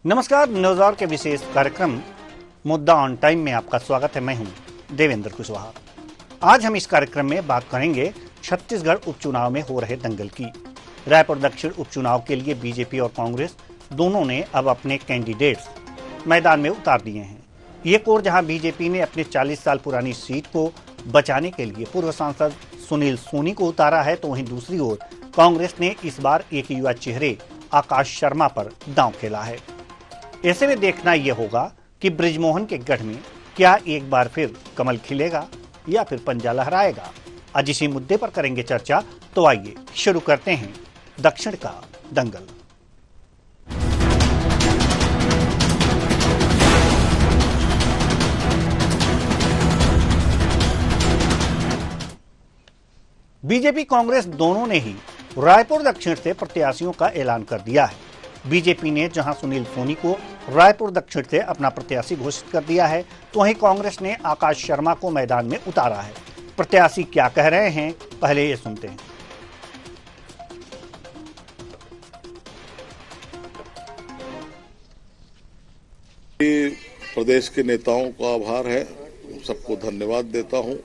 नमस्कार। न्यूज़ के विशेष कार्यक्रम मुद्दा ऑन टाइम में आपका स्वागत है। मैं हूं देवेंद्र कुशवाहा। आज हम इस कार्यक्रम में बात करेंगे छत्तीसगढ़ उपचुनाव में हो रहे दंगल की। रायपुर दक्षिण उपचुनाव के लिए बीजेपी और कांग्रेस दोनों ने अब अपने कैंडिडेट्स मैदान में उतार दिए हैं। एक ओर जहां बीजेपी ने अपने 40 साल पुरानी सीट को बचाने के लिए पूर्व सांसद सुनील सोनी को उतारा है, तो वहीं दूसरी ओर कांग्रेस ने इस बार एक युवा चेहरे आकाश शर्मा पर दांव खेला है। ऐसे में देखना यह होगा कि बृजमोहन के गढ़ में क्या एक बार फिर कमल खिलेगा या फिर पंजा लहराएगा। आज इसी मुद्दे पर करेंगे चर्चा, तो आइए शुरू करते हैं दक्षिण का दंगल। बीजेपी कांग्रेस दोनों ने ही रायपुर दक्षिण से प्रत्याशियों का ऐलान कर दिया है। बीजेपी ने जहां सुनील सोनी को रायपुर दक्षिण से अपना प्रत्याशी घोषित कर दिया है, तो वहीं कांग्रेस ने आकाश शर्मा को मैदान में उतारा है। प्रत्याशी क्या कह रहे हैं, पहले ये सुनते हैं। प्रदेश के नेताओं का आभार है, सबको धन्यवाद देता हूं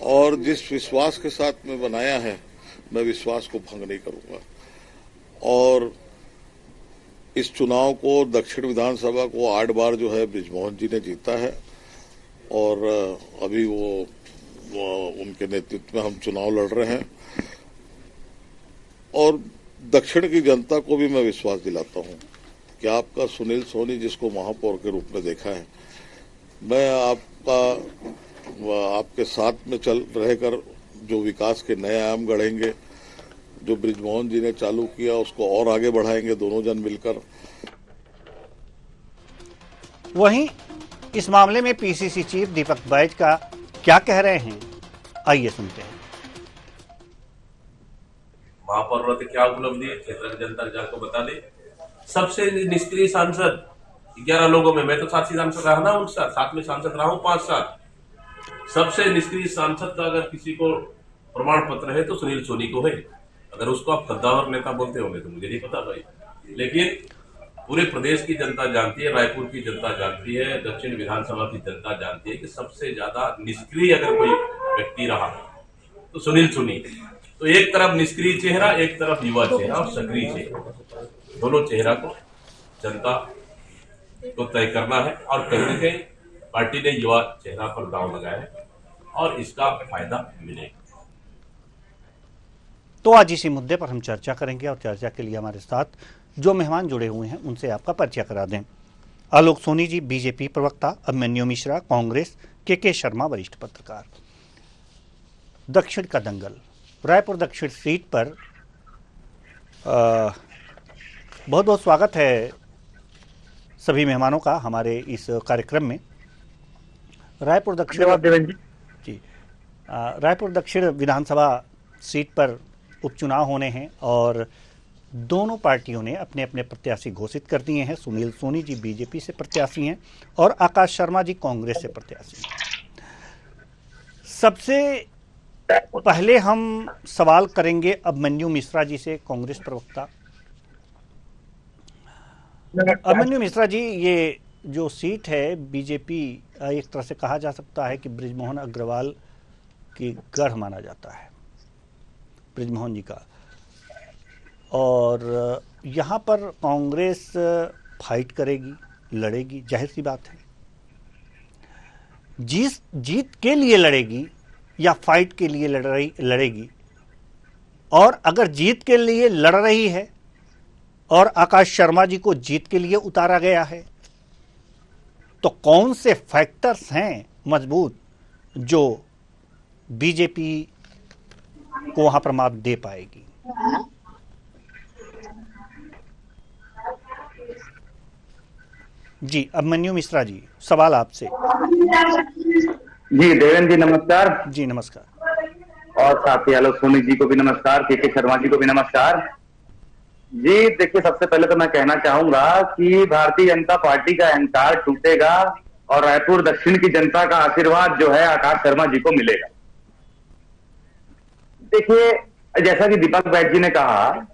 और जिस विश्वास के साथ मैं बनाया है, मैं विश्वास को भंग नहीं करूंगा। और इस चुनाव को दक्षिण विधानसभा को 8 बार जो है बृजमोहन जी ने जीता है और अभी वो उनके नेतृत्व में हम चुनाव लड़ रहे हैं। और दक्षिण की जनता को भी मैं विश्वास दिलाता हूं कि आपका सुनील सोनी, जिसको महापौर के रूप में देखा है, मैं आपके साथ में चल रहकर जो विकास के नए आयाम गढ़ेंगे, जो बृजमोहन जी ने चालू किया उसको और आगे बढ़ाएंगे दोनों जन मिलकर। वहीं इस मामले में पीसीसी चीफ दीपक बैज का क्या कह रहे हैं, आइए सुनते हैं। महापौर पद क्या उपलब्धि है, क्षेत्र की जनता जाकर बता दे। सबसे निष्क्रिय सांसद 11 लोगों में, मैं तो साथी सांसद रहा ना, उनके साथ में सांसद रहा हूं 5 साल। सबसे निष्क्रिय सांसद का अगर किसी को प्रमाण पत्र है तो सुनील सोनी को है। अगर उसको आप कद्दावर नेता बोलते होंगे तो मुझे नहीं पता भाई, लेकिन पूरे प्रदेश की जनता जानती है, रायपुर की जनता जानती है, दक्षिण विधानसभा की जनता जानती है कि सबसे ज्यादा निष्क्रिय अगर कोई व्यक्ति रहा तो सुनील सोनी। तो एक तरफ निष्क्रिय चेहरा, एक तरफ युवा चेहरा और सक्रिय चेहरा, दोनों चेहरा को जनता को तय करना है। और कहीं न कहीं पार्टी ने युवा चेहरा पर दांव लगाया है और इसका फायदा मिलेगा। तो आज इसी मुद्दे पर हम चर्चा करेंगे और चर्चा के लिए हमारे साथ जो मेहमान जुड़े हुए हैं उनसे आपका परिचय करा दें। आलोक सोनी जी बीजेपी प्रवक्ता, अभिमन्यु मिश्रा कांग्रेस, के शर्मा वरिष्ठ पत्रकार। दक्षिण का दंगल, रायपुर दक्षिण सीट पर बहुत बहुत स्वागत है सभी मेहमानों का हमारे इस कार्यक्रम में। रायपुर दक्षिण जी, रायपुर दक्षिण विधानसभा सीट पर उपचुनाव होने हैं और दोनों पार्टियों ने अपने अपने प्रत्याशी घोषित कर दिए हैं। सुनील सोनी जी बीजेपी से प्रत्याशी हैं और आकाश शर्मा जी कांग्रेस से प्रत्याशी हैं। सबसे पहले हम सवाल करेंगे अभिमन्यु मिश्रा जी से, कांग्रेस प्रवक्ता। अभिमन्यु मिश्रा जी, ये जो सीट है बीजेपी, एक तरह से कहा जा सकता है कि बृजमोहन अग्रवाल की गढ़ माना जाता है, बृजमोहन जी का, और यहाँ पर कांग्रेस फाइट करेगी, लड़ेगी, जाहिर सी बात है। जीत के लिए लड़ेगी या फाइट के लिए लड़ेगी। और अगर जीत के लिए लड़ रही है और आकाश शर्मा जी को जीत के लिए उतारा गया है, तो कौन से फैक्टर्स हैं मजबूत जो बीजेपी को वहां पर मात दे पाएगी? जी अभिमन्यु मिश्रा जी, सवाल आपसे। जी देवेंद्र जी नमस्कार। जी नमस्कार। और साथी आलोक सोनी जी को भी नमस्कार, के शर्मा जी को भी नमस्कार। जी देखिए, सबसे पहले तो मैं कहना चाहूंगा कि भारतीय जनता पार्टी का अहंकार टूटेगा और रायपुर दक्षिण की जनता का आशीर्वाद जो है आकाश शर्मा जी को मिलेगा। देखिए, जैसा कि दीपक बैज जी ने कहा,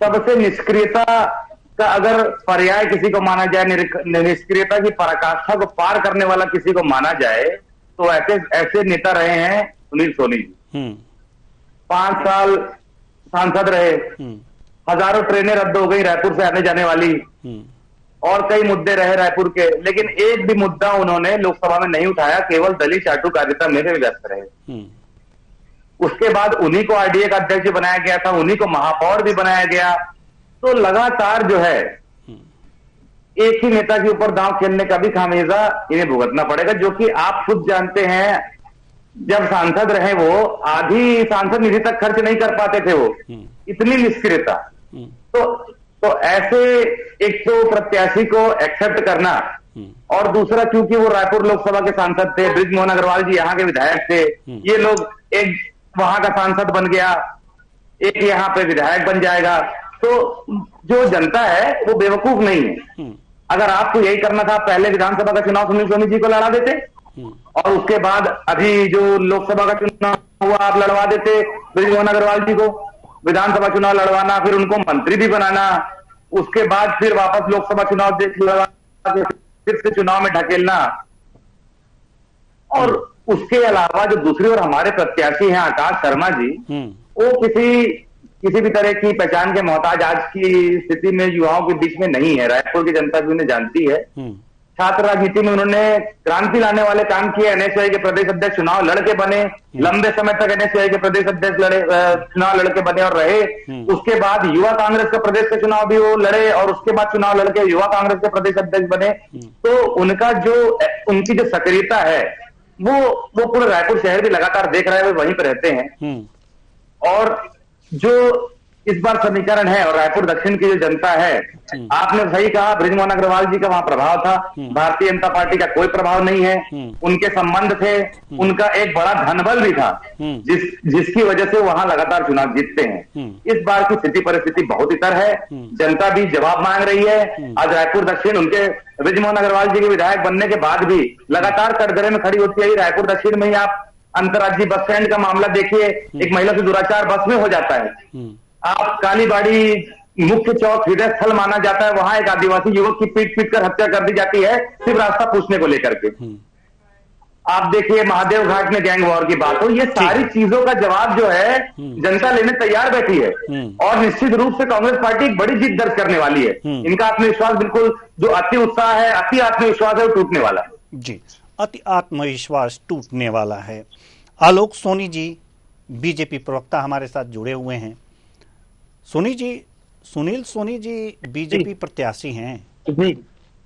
सबसे निष्क्रियता का अगर पर्याय किसी को माना जाए, निष्क्रियता की पराकाष्ठा को पार करने वाला किसी को माना जाए, तो ऐसे ऐसे नेता रहे हैं सुनील सोनी जी। 5 साल सांसद रहे, हजारों ट्रेनें रद्द हो गई रायपुर से आने जाने वाली, और कई मुद्दे रहे रायपुर के, लेकिन एक भी मुद्दा उन्होंने लोकसभा में नहीं उठाया, केवल दलित चाटुकारिता में व्यस्त रहे। उसके बाद उन्हीं को आरडीए का अध्यक्ष बनाया गया था, उन्हीं को महापौर भी बनाया गया। तो लगातार जो है एक ही नेता के ऊपर दांव खेलने का भी खामियाजा इन्हें भुगतना पड़ेगा, जो कि आप खुद जानते हैं। जब सांसद रहे वो आधी सांसद निधि तक खर्च नहीं कर पाते थे, वो इतनी निष्क्रियता। तो ऐसे एक तो प्रत्याशी को एक्सेप्ट करना, और दूसरा क्योंकि वो रायपुर लोकसभा के सांसद थे, बृजमोहन अग्रवाल जी यहाँ के विधायक थे, ये लोग एक वहां का सांसद बन गया, एक यहाँ पे विधायक बन जाएगा। तो जो जनता है वो बेवकूफ नहीं है। अगर आपको यही करना था, पहले विधानसभा का चुनाव सुनील सोनी जी को लड़ा देते, और उसके बाद अभी जो लोकसभा का चुनाव हुआ आप लड़वा देते बृजमोहन अग्रवाल जी को। विधानसभा चुनाव लड़वाना, फिर उनको मंत्री भी बनाना, उसके बाद फिर वापस लोकसभा चुनाव फिर से चुनाव में ढकेलना। और उसके अलावा जो दूसरी ओर हमारे प्रत्याशी हैं आकाश शर्मा जी, वो किसी भी तरह की पहचान के मोहताज आज की स्थिति में युवाओं के बीच में नहीं है। रायपुर की जनता भी उन्हें जानती है। छात्र राजनीति में उन्होंने क्रांति लाने वाले काम किए। एनएसयूआई के प्रदेश अध्यक्ष चुनाव लड़के बने, लंबे समय तक एनएसयूआई के प्रदेश अध्यक्ष चुनाव लड़के बने और रहे। उसके बाद युवा कांग्रेस का प्रदेश का चुनाव भी वो लड़े, और उसके बाद चुनाव लड़के युवा कांग्रेस के प्रदेश अध्यक्ष बने। तो उनकी जो सक्रियता है वो पूरे रायपुर शहर भी लगातार देख रहा है, वो वहीं पर रहते हैं। और जो इस बार समीकरण है, और रायपुर दक्षिण की जो जनता है, आपने सही कहा, बृजमोहन अग्रवाल जी का वहां प्रभाव था, भारतीय जनता पार्टी का कोई प्रभाव नहीं है। उनके संबंध थे, उनका एक बड़ा धनबल भी था, जिसकी वजह से वहां लगातार चुनाव जीतते हैं। इस बार की स्थिति परिस्थिति बहुत इतर है, जनता भी जवाब मांग रही है। आज रायपुर दक्षिण उनके बृजमोहन अग्रवाल जी के विधायक बनने के बाद भी लगातार कटघरे में खड़ी होती है। रायपुर दक्षिण में ही आप अंतर्राज्यीय बस स्टैंड का मामला देखिए, एक महिला से दुराचार बस में हो जाता है। आप कालीबाड़ी मुख्य चौक हृदय स्थल माना जाता है, वहां एक आदिवासी युवक की पीट कर हत्या कर दी जाती है सिर्फ रास्ता पूछने को लेकर के। आप देखिए महादेव घाट में गैंग वॉर की बात हो, ये सारी चीजों का जवाब जो है जनता लेने तैयार बैठी है। और निश्चित रूप से कांग्रेस पार्टी एक बड़ी जीत दर्ज करने वाली है। इनका आत्मविश्वास बिल्कुल, जो अति उत्साह है, अति आत्मविश्वास है, वो टूटने वाला है। जी, अति आत्मविश्वास टूटने वाला है। आलोक सोनी जी बीजेपी प्रवक्ता हमारे साथ जुड़े हुए हैं। सुनील सोनी जी बीजेपी प्रत्याशी हैं,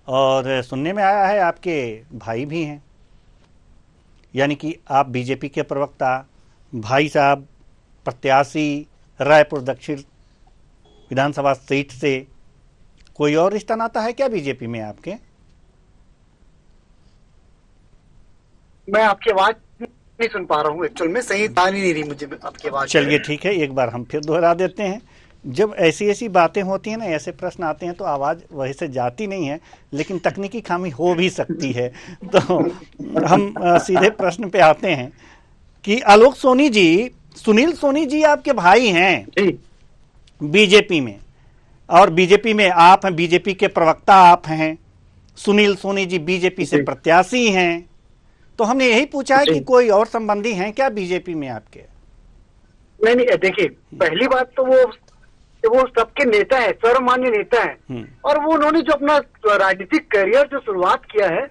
और सुनने में आया है आपके भाई भी हैं, यानी कि आप बीजेपी के प्रवक्ता, भाई साहब प्रत्याशी रायपुर दक्षिण विधानसभा सीट से। कोई और रिश्ता नाता है क्या बीजेपी में आपके? मैं आपकी आवाज नहीं सुन पा रहा हूँ, एक्चुअल में सही आ नहीं रही मुझे आपकी आवाज। चलिए ठीक है, एक बार हम फिर दोहरा देते हैं। जब ऐसी बातें होती हैं ना, ऐसे प्रश्न आते हैं, तो आवाज़ वही से जाती नहीं है, लेकिन तकनीकी खामी हो भी सकती है। तो हम सीधे प्रश्न पे आते हैं कि आलोक सोनी जी, सुनील सोनी जी आपके भाई हैं बीजेपी में, और बीजेपी में आप हैं, बीजेपी के प्रवक्ता आप हैं, सुनील सोनी जी बीजेपी से प्रत्याशी हैं। तो हमने यही पूछा है कि कोई और संबंधी हैं क्या बीजेपी में आपके? नहीं, देखिए, पहली बात तो वो सबके नेता है, सर्वमान्य नेता है, और वो उन्होंने जो अपना राजनीतिक करियर जो शुरुआत किया है,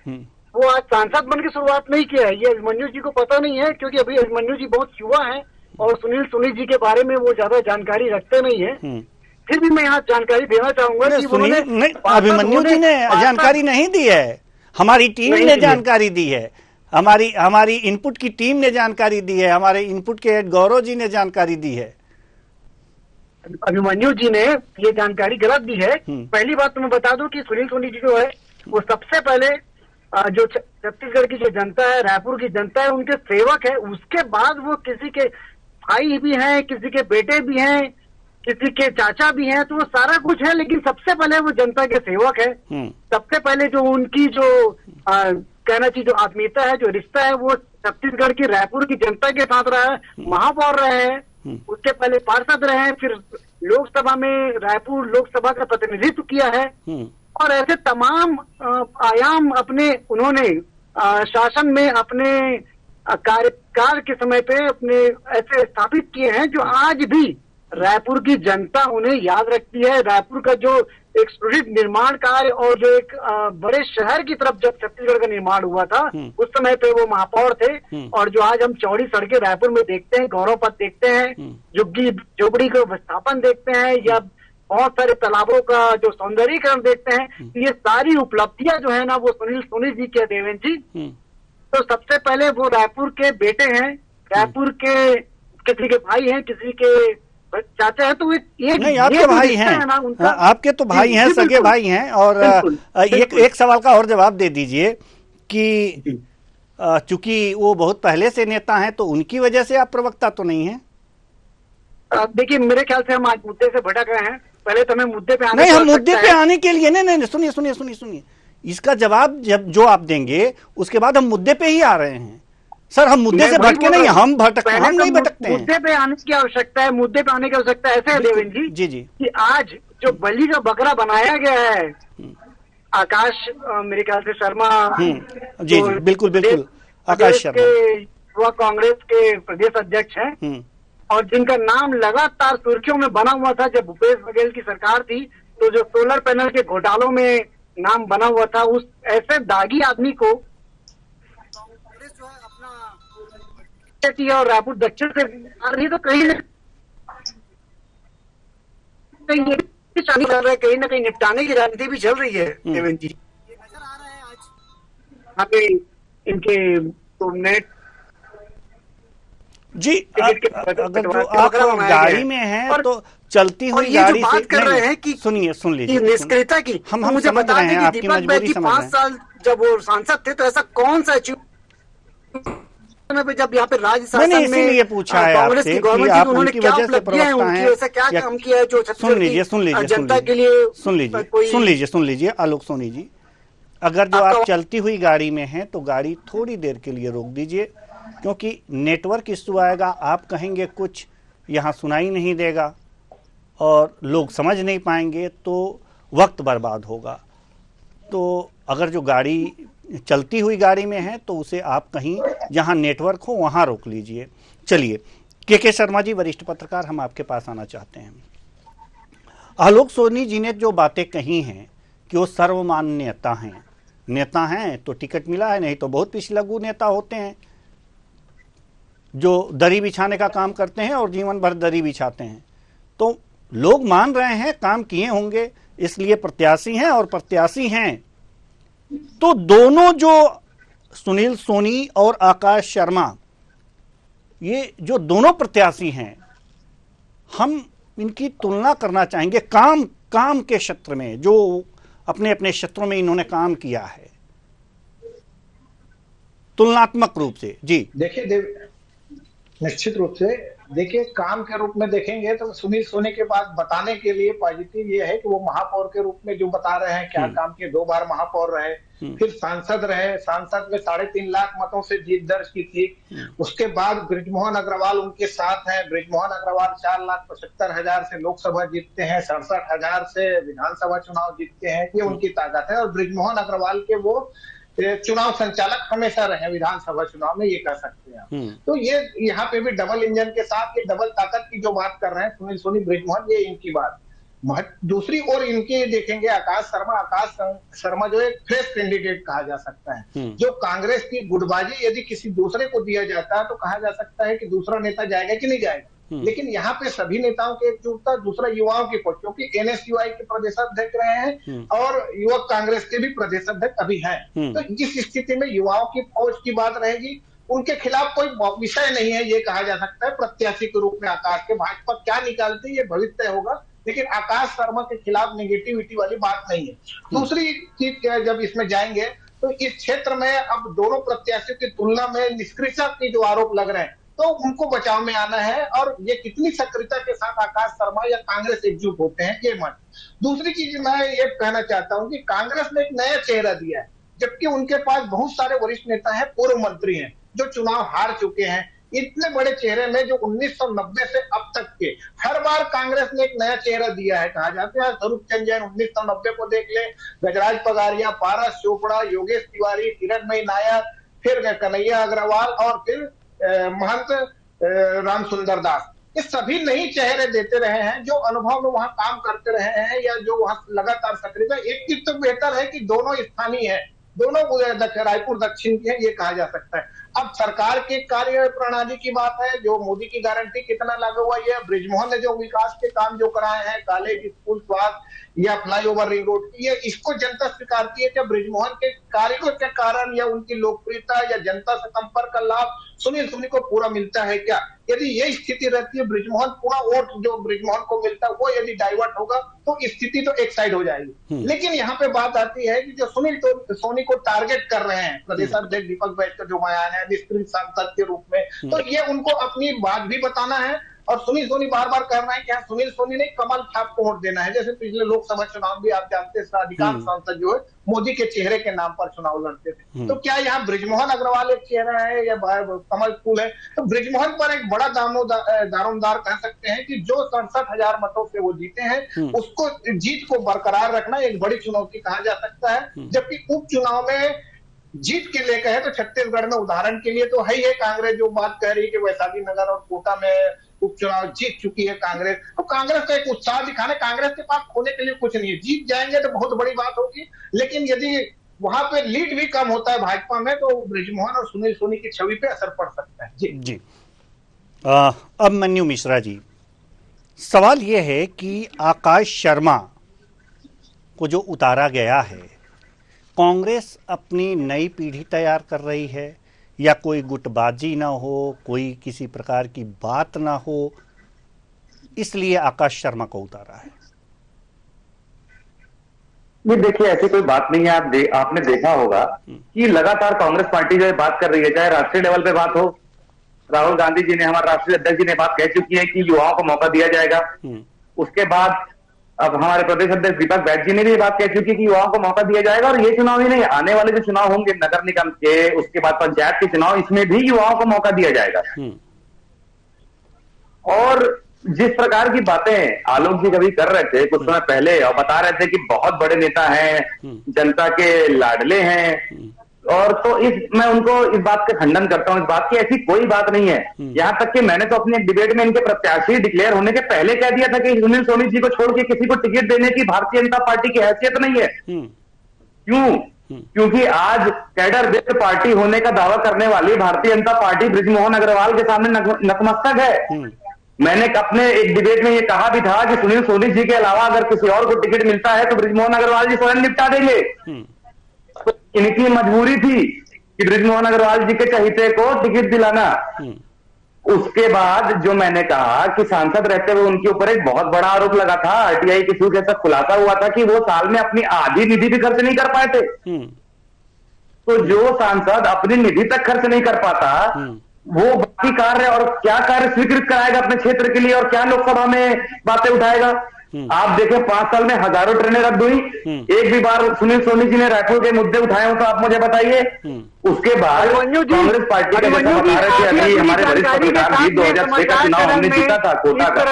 वो आज सांसद बन के शुरुआत नहीं किया है। ये अभिमन्यु जी को पता नहीं है, क्योंकि अभी अभिमन्यु जी बहुत युवा है, और सुनील सोनी जी के बारे में वो ज्यादा जानकारी रखते नहीं है। फिर भी मैं यहाँ जानकारी देना चाहूंगा कि अभिमन्यु जी ने जानकारी नहीं दी है, हमारी टीम ने जानकारी दी है, हमारी इनपुट की टीम ने जानकारी दी है, हमारे इनपुट के हेड गौरव जी ने जानकारी दी है। अभिमन्यु जी ने ये जानकारी गलत दी है। पहली बात तो मैं बता दूं कि सुनील सोनी जी जो है, वो सबसे पहले जो छत्तीसगढ़ की जो जनता है, रायपुर की जनता है, उनके सेवक है। उसके बाद वो किसी के भाई भी हैं, किसी के बेटे भी हैं, किसी के चाचा भी हैं, तो वो सारा कुछ है, लेकिन सबसे पहले वो जनता के सेवक है। सबसे पहले जो उनकी जो कहना चाहिए जो आत्मीयता है, जो रिश्ता है, वो छत्तीसगढ़ की रायपुर की जनता के साथ रहा है। महापौर रहे हैं, उसके पहले पार्षद रहे हैं, फिर लोकसभा में रायपुर लोकसभा का प्रतिनिधित्व किया है और ऐसे तमाम आयाम अपने उन्होंने शासन में अपने कार्यकाल के समय पे अपने ऐसे स्थापित किए हैं जो आज भी रायपुर की जनता उन्हें याद रखती है। रायपुर का जो एक सुदृढ़ निर्माण कार्य और जो एक बड़े शहर की तरफ जब छत्तीसगढ़ का निर्माण हुआ था उस समय पे वो महापौर थे और जो आज हम चौड़ी सड़कें रायपुर में देखते हैं, गौरव पथ देखते हैं, झुग्गी झोपड़ी का विस्थापन देखते हैं या बहुत सारे तालाबों का जो सौंदर्यीकरण देखते हैं, ये सारी उपलब्धियां जो है ना वो सुनील सोनी जी के देवेंद्र जी। तो सबसे पहले वो रायपुर के बेटे हैं, रायपुर के किसी के भाई हैं, किसी के चाचा है, तो एक नहीं आपके भाई हैं, आपके तो भाई हैं, सगे भाई हैं। और एक सवाल का और जवाब दे दीजिए कि चूंकि वो बहुत पहले से नेता हैं तो उनकी वजह से आप प्रवक्ता तो नहीं हैं? देखिए मेरे ख्याल से हम आज मुद्दे से भटक रहे हैं। पहले तो मैं मुद्दे पे नहीं, हम मुद्दे पे आने के लिए नहीं, सुनिए इसका जवाब जब जो आप देंगे उसके बाद हम मुद्दे पे ही आ रहे हैं। सर हम मुद्दे से भटके नहीं, हम नहीं भटकते हैं। मुद्दे पे आने की आवश्यकता है, मुद्दे पे आने की आवश्यकता ऐसे है देवेंद्र जी जी कि आज जो बलि का बकरा बनाया गया है आकाश मेरे ख्याल से शर्मा जी बिल्कुल आकाश शर्मा युवा कांग्रेस के प्रदेश अध्यक्ष हैं और जिनका नाम लगातार सुर्खियों में बना हुआ था जब भूपेश बघेल की सरकार थी, तो जो सोलर पैनल के घोटालों में नाम बना हुआ था, उस ऐसे दागी आदमी को कांग्रेस जो है अपना और रायपुर दक्षिण से आ रही, तो कहीं ना कहीं निपटाने की राजनीति भी चल रही है देवेंद्र जी। ये नजर आ रहा है आज यहाँ पे इनके तो नेट जी। अगर जो आप गाड़ी में हैं तो चलती हुई गाड़ी से बात कर रहे हैं कि सुन लीजिए निष्क्रियता की, हम मुझे समझ बता रहे हैं, दें कि आपकी दीपक मजबूरी बैज 5 साल जब वो सांसद थे तो ऐसा कौन सा जब यहाँ पे राज्य शासन में इसीलिए पूछा है कांग्रेस की गवर्नमेंट आप उन्होंने उनकी क्या वजह से उपलब्धियां हैं, उनकी ऐसा क्या काम किया है जो जनता के लिए सुन लीजिए आलोक सोनी जी, अगर जो आप चलती हुई गाड़ी में हैं तो गाड़ी थोड़ी देर के लिए रोक दीजिए, क्योंकि नेटवर्क इश्यू आएगा, आप कहेंगे कुछ यहाँ सुनाई नहीं देगा और लोग समझ नहीं पाएंगे तो वक्त बर्बाद होगा। तो अगर जो गाड़ी चलती हुई गाड़ी में है तो उसे आप कहीं जहां नेटवर्क हो वहां रोक लीजिए। चलिए के शर्मा जी, वरिष्ठ पत्रकार, हम आपके पास आना चाहते हैं। आलोक सोनी जी ने जो बातें कही हैं कि वो सर्वमान्य नेता हैं तो टिकट मिला है, नहीं तो बहुत पिछलग्गू नेता होते हैं जो दरी बिछाने का काम करते हैं और जीवन भर दरी बिछाते हैं। तो लोग मान रहे हैं काम किए होंगे, इसलिए प्रत्याशी हैं, और प्रत्याशी हैं तो दोनों जो सुनील सोनी और आकाश शर्मा, ये जो दोनों प्रत्याशी हैं, हम इनकी तुलना करना चाहेंगे काम के क्षेत्र में, जो अपने अपने क्षेत्रों में इन्होंने काम किया है, तुलनात्मक रूप से। जी देखिए निश्चित रूप से देखिए, काम के रूप में देखेंगे तो सुनील सोनी के बाद बताने के लिए पॉजिटिव ये है कि वो महापौर के रूप में जो बता रहे हैं क्या काम किए, 2 बार महापौर रहे, फिर सांसद रहे, सांसद में 3.5 लाख मतों से जीत दर्ज की थी। उसके बाद बृजमोहन अग्रवाल उनके साथ हैं, बृजमोहन अग्रवाल 4,75,000 से लोकसभा जीतते हैं, 67,000 से विधानसभा चुनाव जीतते हैं, ये उनकी ताकत है। और बृजमोहन अग्रवाल के वो चुनाव संचालक हमेशा रहे विधानसभा चुनाव में, ये कह सकते हैं। तो ये यहाँ पे भी डबल इंजन के साथ ये डबल ताकत की जो बात कर रहे हैं सुनील सोनी बृजमोहन, ये इनकी बात। दूसरी ओर इनके देखेंगे आकाश शर्मा जो एक फ्रेश कैंडिडेट कहा जा सकता है, जो कांग्रेस की गुटबाजी यदि किसी दूसरे को दिया जाता है तो कहा जा सकता है कि दूसरा नेता जाएगा कि नहीं जाएगा। लेकिन यहाँ पे सभी नेताओं की एकजुटता, दूसरा युवाओं की पहुंच, क्योंकि एनएसयूआई के प्रदेश अध्यक्ष रहे हैं और युवक कांग्रेस के भी प्रदेश अध्यक्ष अभी हैं। तो जिस स्थिति में युवाओं की फौज की बात रहेगी, उनके खिलाफ कोई विषय नहीं है, ये कहा जा सकता है। प्रत्याशी के रूप में आकाश के भाजपा क्या निकालती है ये भविष्य तय होगा, लेकिन आकाश शर्मा के खिलाफ नेगेटिविटी वाली बात नहीं है। दूसरी चीज जब इसमें जाएंगे तो इस क्षेत्र में अब दोनों प्रत्याशियों की तुलना में निष्क्रियता की जो आरोप लग रहे हैं तो उनको बचाव में आना है, और ये कितनी सक्रियता के साथ आकाश शर्मा या कांग्रेस एकजुट होते हैं ये मत। दूसरी चीज मैं ये कहना चाहता हूं कि कांग्रेस ने एक नया चेहरा दिया है, जबकि उनके पास बहुत सारे वरिष्ठ नेता हैं, पूर्व मंत्री हैं जो चुनाव हार चुके हैं। इतने बड़े चेहरे में जो 1990 से अब तक के हर बार कांग्रेस ने एक नया चेहरा दिया है, कहा जाता है। स्वरूप चंद जैन 1990 को देख ले, गजराज पगारिया, पारस चोपड़ा, योगेश तिवारी, किरणमयी नायर, फिर कन्हैया अग्रवाल और फिर महंत रामसुंदर दास। ये सभी नई चेहरे देते रहे हैं जो अनुभव में वहां काम करते रहे हैं या जो वहां लगातार सक्रिय है। एक चीज तो बेहतर है कि दोनों स्थानीय है, दोनों रायपुर दक्षिण के हैं, ये कहा जा सकता है। अब सरकार के कार्य प्रणाली की बात है, जो मोदी की गारंटी कितना लागू हुआ, ये बृजमोहन ने जो विकास के काम जो कराए हैं, कॉलेज, स्कूल, स्वास्थ्य या फ्लाईओवर रिंग रोड, ये इसको जनता स्वीकारती है क्या बृजमोहन के कार्यों के कारण या उनकी लोकप्रियता या जनता से संपर्क का लाभ सुनील सोनी को पूरा मिलता है क्या? यदि ये स्थिति रहती है, बृजमोहन पूरा वोट जो बृजमोहन को मिलता है वो यदि डाइवर्ट होगा तो स्थिति तो एक साइड हो जाएगी। लेकिन यहाँ पे बात आती है कि जो सुनील सोनी को टारगेट कर रहे हैं प्रदेश अध्यक्ष दीपक बैठकर जो बयान है निष्क्रिय सांसद के रूप में, तो ये उनको अपनी बात भी बताना है। और सुनील सोनी बार बार कह रहे हैं कि सुनील सोनी ने कमल छाप को वोट देना है। जैसे पिछले लोकसभा चुनाव भी आप जानते हैं, अधिकांश सांसद जो है मोदी के चेहरे के नाम पर चुनाव लड़ते थे। तो क्या यहाँ बृजमोहन अग्रवाल एक चेहरा है या कमल फूल है? तो बृजमोहन पर एक बड़ा दारोमदार कह सकते हैं कि जो 67,000 मतों से वो जीते हैं उसको जीत को बरकरार रखना एक बड़ी चुनौती कहा जा सकता है। जबकि उपचुनाव में जीत के लेकर है तो छत्तीसगढ़ में उदाहरण के लिए तो है ही है, कांग्रेस जो बात कह रही है कि वैशाली नगर और कोटा में उपचुनाव जीत चुकी है कांग्रेस, तो कांग्रेस का एक उत्साह दिखाना, कांग्रेस के पास खोने के लिए कुछ नहीं है। जीत जाएंगे तो बहुत बड़ी बात होगी, लेकिन यदि वहां पे लीड भी कम होता है भाजपा में तो बृजमोहन और सुनील सोनी की छवि पे असर पड़ सकता है। जी अभिमन्यु मिश्रा जी, सवाल यह है कि आकाश शर्मा को जो उतारा गया है, कांग्रेस अपनी नई पीढ़ी तैयार कर रही है या कोई गुटबाजी ना हो, कोई किसी प्रकार की बात ना हो, इसलिए आकाश शर्मा को उतारा है? ये देखिए, ऐसी कोई बात नहीं है। आपने देखा होगा कि लगातार कांग्रेस पार्टी जो है बात कर रही है, चाहे राष्ट्रीय लेवल पे बात हो, राहुल गांधी जी ने, हमारे राष्ट्रीय अध्यक्ष जी ने बात कह चुकी है कि युवाओं को मौका दिया जाएगा। उसके बाद अब हमारे प्रदेश अध्यक्ष दीपक बैठ जी ने भी बात कह चुकी कि युवाओं को मौका दिया जाएगा। और ये चुनाव ही नहीं, आने वाले जो चुनाव होंगे नगर निगम के, उसके बाद पंचायत के चुनाव, इसमें भी युवाओं को मौका दिया जाएगा। और जिस प्रकार की बातें आलोक जी कभी कर रहे थे कुछ समय पहले और बता रहे थे कि बहुत बड़े नेता हैं, जनता के लाडले हैं, और तो मैं उनको इस बात का खंडन करता हूं। इस बात की ऐसी कोई बात नहीं है। यहां तक कि मैंने तो अपनी एक डिबेट में इनके प्रत्याशी डिक्लेयर होने के पहले कह दिया था कि सुनील सोनी जी को छोड़ के किसी को टिकट देने की भारतीय जनता पार्टी की हैसियत नहीं है। क्यों? क्योंकि आज कैडर बेस्ड पार्टी होने का दावा करने वाली भारतीय जनता पार्टी बृजमोहन अग्रवाल के सामने नतमस्तक है। मैंने अपने एक डिबेट में ये कहा भी था कि सुनील सोनी जी के अलावा अगर किसी और को टिकट मिलता है तो बृजमोहन अग्रवाल जी स्वयं निपटा देंगे। तो इनकी मजबूरी थी कि बृजमोहन अग्रवाल जी के चहीते को टिकट दिलाना। उसके बाद जो मैंने कहा कि सांसद रहते हुए उनके ऊपर एक बहुत बड़ा आरोप लगा था, आरटीआई के थ्रू ऐसा खुलासा हुआ था कि वो साल में अपनी आधी निधि भी खर्च नहीं कर पाए थे। तो जो सांसद अपनी निधि तक खर्च नहीं कर पाता, वो बाकी कार्य और क्या कार्य स्वीकृत कराएगा अपने क्षेत्र के लिए और क्या लोकसभा में बातें उठाएगा? आप देखें 5 साल में हजारों ट्रेनें रद्द हुई, एक भी बार सुनील सोनी जी ने रायपुर के मुद्दे उठाए हो तो आप मुझे बताइए। उसके बाद कांग्रेस पार्टी का जैसा बता रहे थे अभी हमारे वरिष्ठ पत्रकार भी 2006 का चुनाव हमने जीता था कोटा का,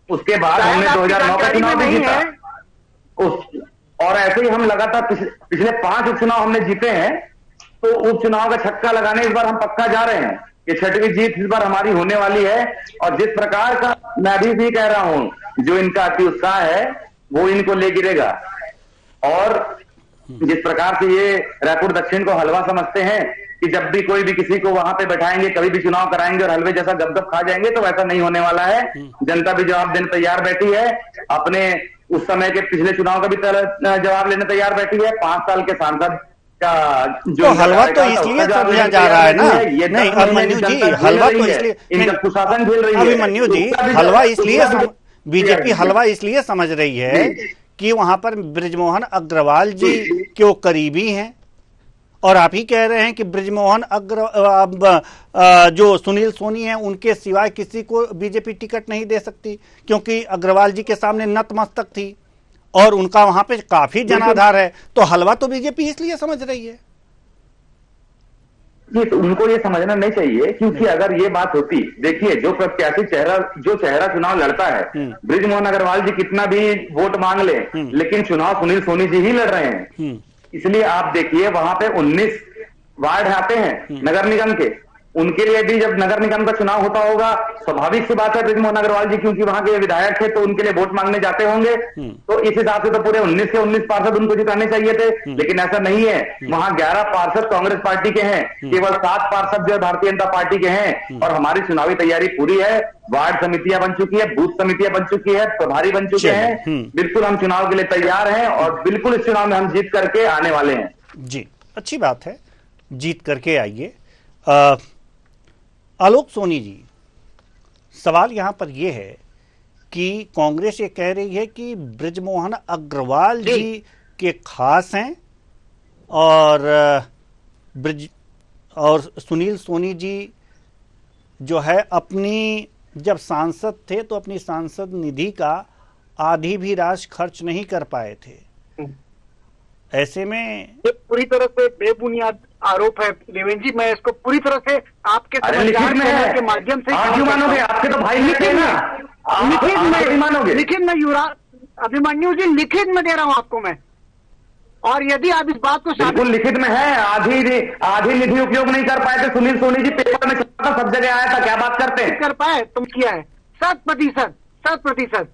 उसके बाद हमने 2009 का चुनाव भी जीता। और ऐसे ही हम लगातार पिछले 5 उपचुनाव हमने जीते हैं। तो उपचुनाव का छक्का लगाने इस बार हम पक्का जा रहे हैं कि 6वीं जीत इस बार हमारी होने वाली है। और जिस प्रकार का मैं अभी भी कह रहा हूं, जो इनका अति उत्साह है वो इनको ले गिरेगा। और जिस प्रकार से ये रायपुर दक्षिण को हलवा समझते हैं कि जब भी कोई भी किसी को वहां पे बैठाएंगे, कभी भी चुनाव कराएंगे और हलवे जैसा गपगप खा जाएंगे, तो वैसा नहीं होने वाला है। जनता भी जवाब देने तैयार बैठी है, अपने उस समय के पिछले चुनाव का भी जवाब लेने तैयार बैठी है। 5 साल के सांसद तो हलवा तो इसलिए समझा जा रहा है ना, नहीं अभिमन्यु जी, हलवा तो इसलिए इनका कुशासन झेल रही है। अभिमन्यु जी, हलवा इसलिए बीजेपी हलवा इसलिए समझ रही है कि वहां पर बृजमोहन अग्रवाल जी के करीबी हैं, और आप ही कह रहे हैं कि बृजमोहन जो सुनील सोनी हैं उनके सिवाय किसी को बीजेपी टिकट नहीं दे सकती, क्योंकि अग्रवाल जी के सामने नतमस्तक थी और उनका वहां पे काफी जनाधार है। तो हलवा तो बीजेपी इसलिए समझ रही है। उनको ये समझना नहीं चाहिए, क्योंकि अगर ये बात होती, देखिए जो प्रत्याशी जो चेहरा चुनाव लड़ता है, बृजमोहन अग्रवाल जी कितना भी वोट मांग ले, लेकिन चुनाव सुनील सोनी जी ही लड़ रहे हैं। इसलिए आप देखिए वहां पे 19 वार्ड आते हैं नगर निगम के, उनके लिए भी जब नगर निगम का चुनाव होता होगा, स्वाभाविक सी बात है बृजमोहन अग्रवाल जी क्योंकि वहां के विधायक थे तो उनके लिए वोट मांगने जाते होंगे, तो इस हिसाब से तो पूरे 19 के 19 पार्षद उनको जिताने चाहिए थे, लेकिन ऐसा नहीं है। वहां 11 पार्षद कांग्रेस पार्टी के हैं, केवल 7 पार्षद जो है भारतीय जनता पार्टी के हैं, और हमारी चुनावी तैयारी पूरी है। वार्ड समितियां बन चुकी है, बूथ समितियां बन चुकी है, प्रभारी बन चुके हैं, बिल्कुल हम चुनाव के लिए तैयार हैं और बिल्कुल इस चुनाव में हम जीत करके आने वाले हैं। जी, अच्छी बात है, जीत करके आइए। आलोक सोनी जी, सवाल यहां पर यह है कि कांग्रेस ये कह रही है कि बृजमोहन अग्रवाल जी के खास हैं और सुनील सोनी जी जो है अपनी जब सांसद थे तो अपनी सांसद निधि का आधी भी राशि खर्च नहीं कर पाए थे। ऐसे में ये पूरी तरह से बेबुनियाद आरोप है देवेंद्र जी, मैं इसको पूरी तरह से आपके लिखित में है के माध्यम से आप क्यों मानोगे, आपके तो भाई लिखित है ना, लिखित मानोगे, लिखित में युवराज अभिमन्यु जी लिखित में दे रहा हूं आपको मैं, और यदि आप इस बात को बिल्कुल लिखित में है। आधी निधि उपयोग नहीं कर पाए थे सुनील सोनी जी, पेपर में छपा था, सब जगह आया था, क्या बात करते हैं, कर पाए तुम किया है 7%,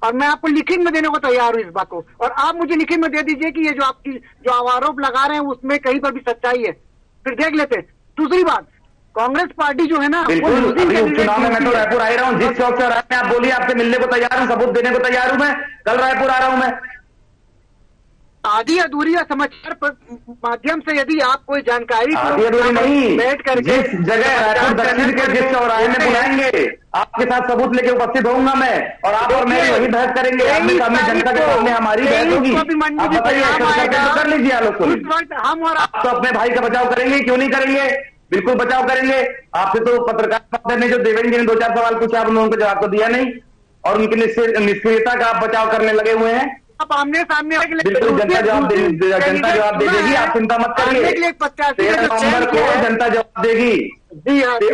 और मैं आपको लिखित में देने को तैयार हूं इस बात को, और आप मुझे लिखित में दे दीजिए कि ये जो आपकी जो आरोप लगा रहे हैं उसमें कहीं पर भी सच्चाई है, फिर देख लेते हैं। दूसरी बात, कांग्रेस पार्टी जो है ना, बिल्कुल अभी उपचुनाव में मैं तो रायपुर आ रहा हूँ, जिस चौक चौराहे में आप बोलिए आपसे मिलने को तैयार हूँ, सबूत देने को तैयार हूँ, मैं कल रायपुर आ रहा हूँ। मैं आधी अधूरी या समाचार माध्यम से यदि आप कोई जानकारी आधी अधूरी नहीं, बैठ करके जिस जगह रायपुर दक्षिण के जिस चौराहे में बुलाएंगे आपके साथ सबूत लेके उपस्थित होऊंगा मैं, और आप और मैं वही बहस करेंगे, आमने सामने जनता के सामने हमारी बहस होगी। आप बताइए, कर लीजिए आलोक सोनी, हम और आप तो अपने भाई का बचाव करेंगे, क्यों नहीं करेंगे, बिल्कुल बचाव करेंगे। आपसे तो पत्रकार ने जो देवेंद्र जी ने 2-4 सवाल पूछा, आप उन्होंने जवाब तो दिया नहीं, और उनकी निष्क्रियता का आप बचाव करने लगे हुए हैं। आप आमने सामने बिल्कुल जनता जवाब देगी, आप चिंता मत करिए। 13 नवंबर को जनता जवाब देगी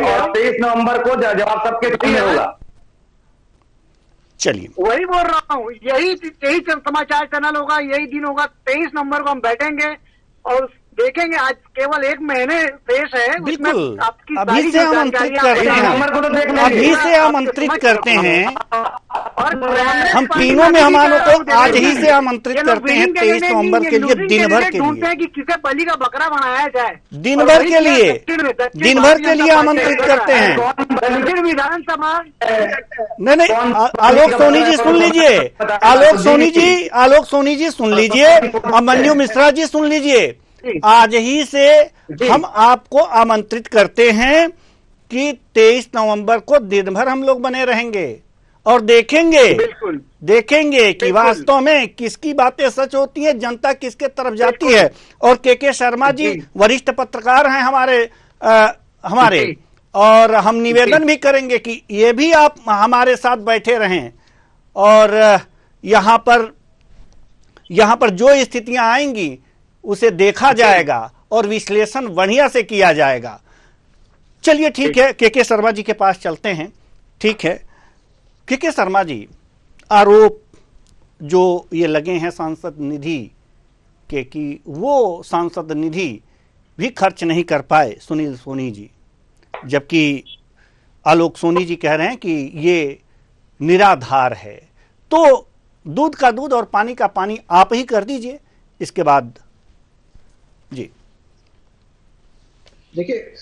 और 23 नवंबर को जवाब सबके सामने होगा। चलिए, वही बोल रहा हूँ, यही समाचार चैनल होगा, यही दिन होगा, 23 नवंबर को हम बैठेंगे और देखेंगे। आज केवल 1 महीने शेष है, बिल्कुल आपकी अभी से आमंत्रित करते हैं, अभी से आमंत्रित करते हैं, हम तीनों मेहमानों को आज ही से आमंत्रित करते हैं 23 नवंबर के लिए, दिन भर के लिए, कि किसे बलि का बकरा बनाया जाए, दिन भर के लिए आमंत्रित करते हैं। विधानसभा नहीं, आलोक सोनी जी सुन लीजिए, आलोक सोनी जी सुन लीजिए, अभिमन्यु मिश्रा जी सुन लीजिए, आज ही से हम आपको आमंत्रित करते हैं कि 23 नवंबर को दिन भर हम लोग बने रहेंगे और देखेंगे कि वास्तव में किसकी बातें सच होती हैं, जनता किसके तरफ जाती है। और के शर्मा जी वरिष्ठ पत्रकार हैं हमारे, और हम निवेदन भी करेंगे कि ये भी आप हमारे साथ बैठे रहें, और यहाँ पर जो स्थितियां आएंगी उसे देखा जाएगा और विश्लेषण बढ़िया से किया जाएगा। चलिए ठीक है, के शर्मा जी के पास चलते हैं। ठीक है के शर्मा जी, आरोप जो ये लगे हैं सांसद निधि के कि वो सांसद निधि भी खर्च नहीं कर पाए सुनील सोनी जी, जबकि आलोक सोनी जी कह रहे हैं कि ये निराधार है। तो दूध का दूध और पानी का पानी आप ही कर दीजिए इसके बाद। जी देखिए,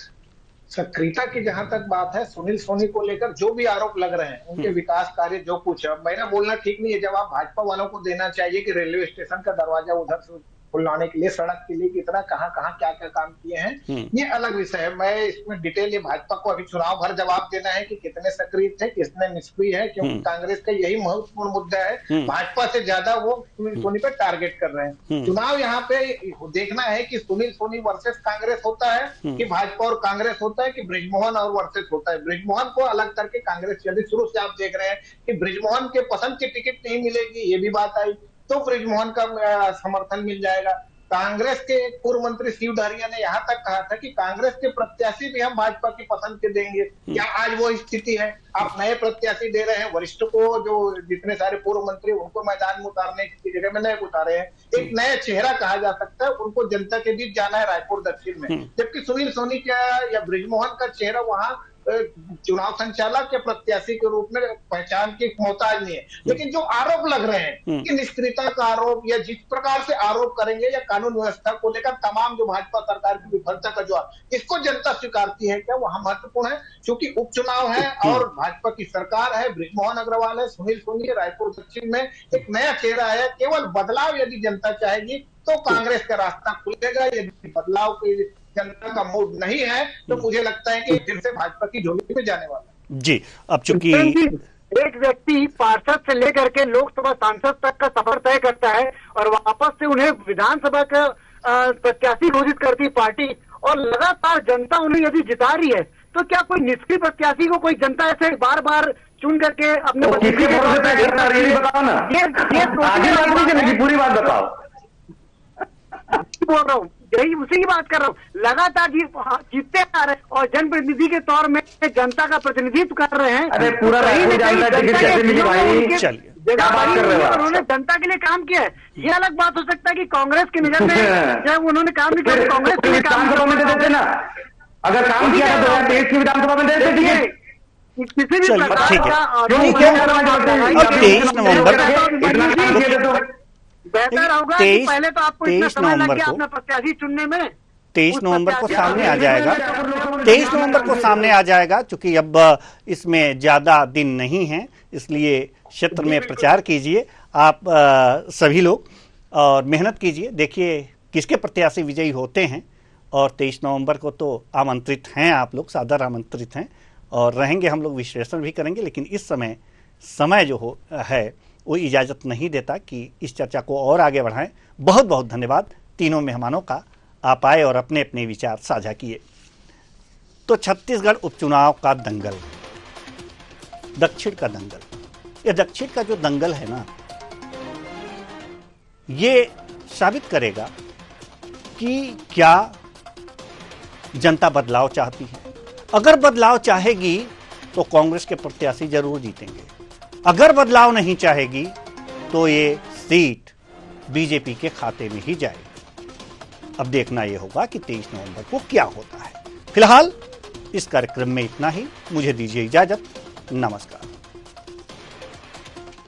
सक्रियता की जहां तक बात है, सुनील सोनी को लेकर जो भी आरोप लग रहे हैं, उनके विकास कार्य जो कुछ है, मेरा बोलना ठीक नहीं है। जवाब भाजपा वालों को देना चाहिए कि रेलवे स्टेशन का दरवाजा उधर से खुलवाने के लिए, सड़क के लिए कितना कहां क्या काम किए हैं, ये अलग विषय है। मैं इसमें डिटेल ये भाजपा को अभी चुनाव भर जवाब देना है कि कितने सक्रिय थे, कितने निष्क्रिय है, क्योंकि कांग्रेस का यही महत्वपूर्ण मुद्दा है। भाजपा से ज्यादा वो सुनील सोनी पे टारगेट कर रहे हैं। चुनाव यहाँ पे देखना है कि सुनील सोनी वर्सेस कांग्रेस होता है कि भाजपा और कांग्रेस होता है कि बृजमोहन और वर्सेस होता है। बृजमोहन को अलग करके कांग्रेस चली, शुरू से आप देख रहे हैं कि बृजमोहन के पसंद की टिकट नहीं मिलेगी, ये भी बात आई तो बृजमोहन का समर्थन मिल जाएगा। कांग्रेस के एक पूर्व मंत्री शिव डहरिया ने यहाँ तक कहा था कि कांग्रेस के प्रत्याशी भी हम भाजपा की पसंद के देंगे। क्या आज वो स्थिति है? आप नए प्रत्याशी दे रहे हैं, वरिष्ठ को, जो जितने सारे पूर्व मंत्री उनको मैदान में उतारने की जगह में नए उतारे हैं। एक नया चेहरा कहा जा सकता है, उनको जनता के बीच जाना है रायपुर दक्षिण में, जबकि सुनील सोनी का या बृजमोहन का चेहरा वहां चुनाव संचालक के प्रत्याशी के रूप में पहचान की मोहताज नहीं है। लेकिन जो आरोप लग रहे हैं कि निष्क्रियता का आरोप, या जिस प्रकार से आरोप करेंगे या कानून व्यवस्था को लेकर तमाम जो भाजपा सरकार की विफलता का जवाब, इसको जनता स्वीकारती है क्या, वहां महत्वपूर्ण है। क्योंकि उपचुनाव है और भाजपा की सरकार है, बृजमोहन अग्रवाल है, सुनील सोनी है, रायपुर दक्षिण में एक नया चेहरा है। केवल बदलाव यदि जनता चाहेगी तो कांग्रेस का रास्ता खुलेगा। यदि बदलाव की जनता का मूड नहीं है तो मुझे लगता है कि फिर से भाजपा की झोली में जाने वाला है। जी, अब चूंकि एक व्यक्ति पार्षद से लेकर के लोकसभा सांसद तक का सफर तय करता है और वापस से उन्हें विधानसभा का प्रत्याशी घोषित करती है पार्टी, और लगातार जनता उन्हें यदि जिता रही है, तो क्या कोई निष्क्रिय प्रत्याशी को कोई जनता ऐसे बार बार चुन करके अपने पूरी बात बताओ। बोल रहा हूँ, यही उसी की बात कर रहा हूँ। लगातार जीतते आ रहे और जनप्रतिनिधि के तौर में जनता का प्रतिनिधित्व कर रहे हैं। अरे पूरा उन्होंने जनता के लिए काम किया है। ये अलग बात हो सकता है कि कांग्रेस की नजर में जब उन्होंने काम नहीं किया, कांग्रेस के लिए काम देते ना, अगर काम किया तो 2023 की विधानसभा में दे देंगे। किसी भी प्रकार का अब 23 नवंबर बेहतर होगा कि पहले तो आपको इतना समय लग गया अपना प्रत्याशी चुनने में। 23 नवंबर को सामने आ जाएगा, 23 नवंबर को सामने आ जाएगा। चूंकि अब इसमें ज्यादा दिन नहीं है, इसलिए क्षेत्र में प्रचार कीजिए आप सभी लोग, और मेहनत कीजिए। देखिए किसके प्रत्याशी विजयी होते हैं। और 23 नवंबर को तो आमंत्रित हैं आप लोग, सादर आमंत्रित हैं, और रहेंगे। हम लोग विश्लेषण भी करेंगे, लेकिन इस समय जो है वो इजाज़त नहीं देता कि इस चर्चा को और आगे बढ़ाएं। बहुत बहुत धन्यवाद तीनों मेहमानों का, आप आए और अपने अपने विचार साझा किए। तो छत्तीसगढ़ उपचुनाव का दंगल, दक्षिण का दंगल, ये दक्षिण का जो दंगल है ना, ये साबित करेगा कि क्या जनता बदलाव चाहती है। अगर बदलाव चाहेगी तो कांग्रेस के प्रत्याशी जरूर जीतेंगे। अगर बदलाव नहीं चाहेगी तो ये सीट बीजेपी के खाते में ही जाएगी। अब देखना यह होगा कि 23 नवंबर को क्या होता है। फिलहाल इस कार्यक्रम में इतना ही। मुझे दीजिए इजाजत। नमस्कार।